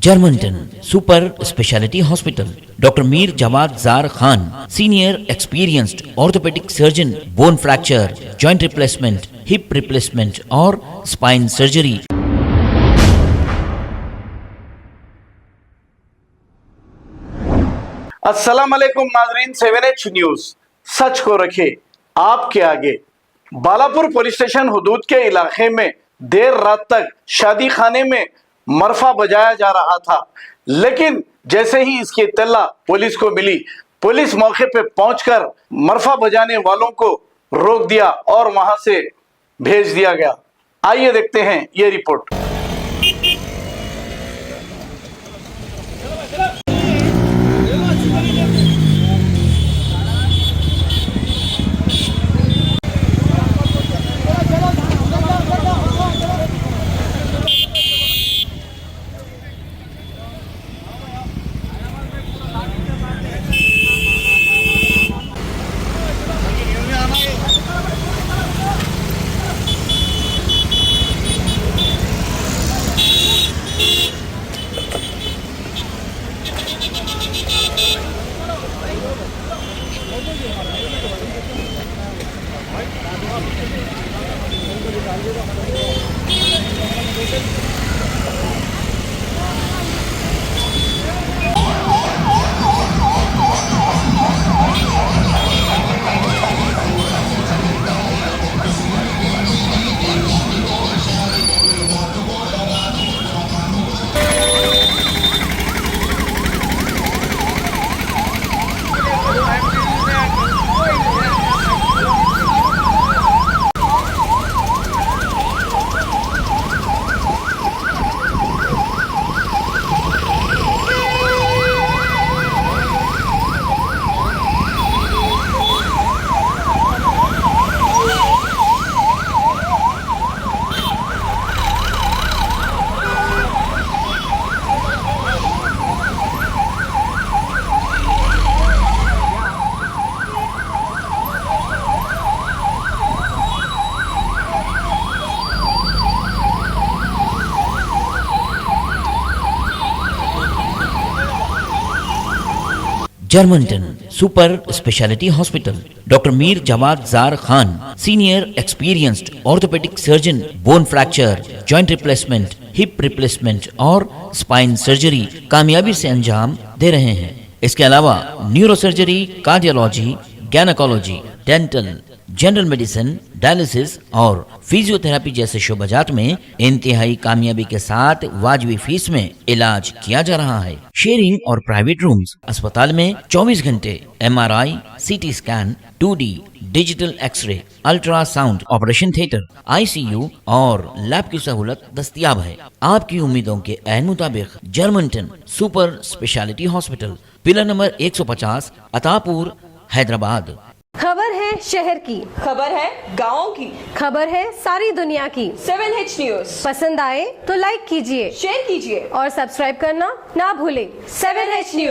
Germanton super speciality hospital, doctor Mir Jawad Jar Khan, senior experienced orthopaedic surgeon, bone fracture, joint replacement, hip replacement और spine surgery. अस्सलाम वालेकुम नाजरीन, 7H news सच को रखे आपके आगे। बालापुर पुलिस स्टेशन हुदूद के इलाके में देर रात तक शादी खाने में मरफा बजाया जा रहा था, लेकिन जैसे ही इसकी इत्तला पुलिस को मिली, पुलिस मौके पे पहुंचकर मरफा बजाने वालों को रोक दिया और वहां से भेज दिया गया। आइए देखते हैं ये रिपोर्ट। Germanten super speciality hospital, doctor Mir Jawad Jar Khan, senior experienced orthopaedic surgeon, bone fracture, joint replacement, hip replacement और स्पाइन सर्जरी कामयाबी से अंजाम दे रहे हैं। इसके अलावा neuro surgery, cardiology, gynaecology, dental, general medicine, dialysis और फिजियोथेरेपी जैसे शोबाजात में इंतहाई कामयाबी के साथ वाजबी फीस में इलाज किया जा रहा है। शेयरिंग और प्राइवेट रूम्स, अस्पताल में 24 घंटे MRI, CT scan, 2D digital x-ray, ultrasound, operation theatre, ICU और लैब की सहूलत दस्तयाब है। आपकी उम्मीदों के ऐन मुताबिक Germanten super speciality hospital, pillar number 150, Attapur, Hyderabad. खबर है शहर की, खबर है गाँव की, खबर है सारी दुनिया की। 7H न्यूज पसंद आए तो लाइक कीजिए, शेयर कीजिए और सब्सक्राइब करना ना भूलें। 7H news.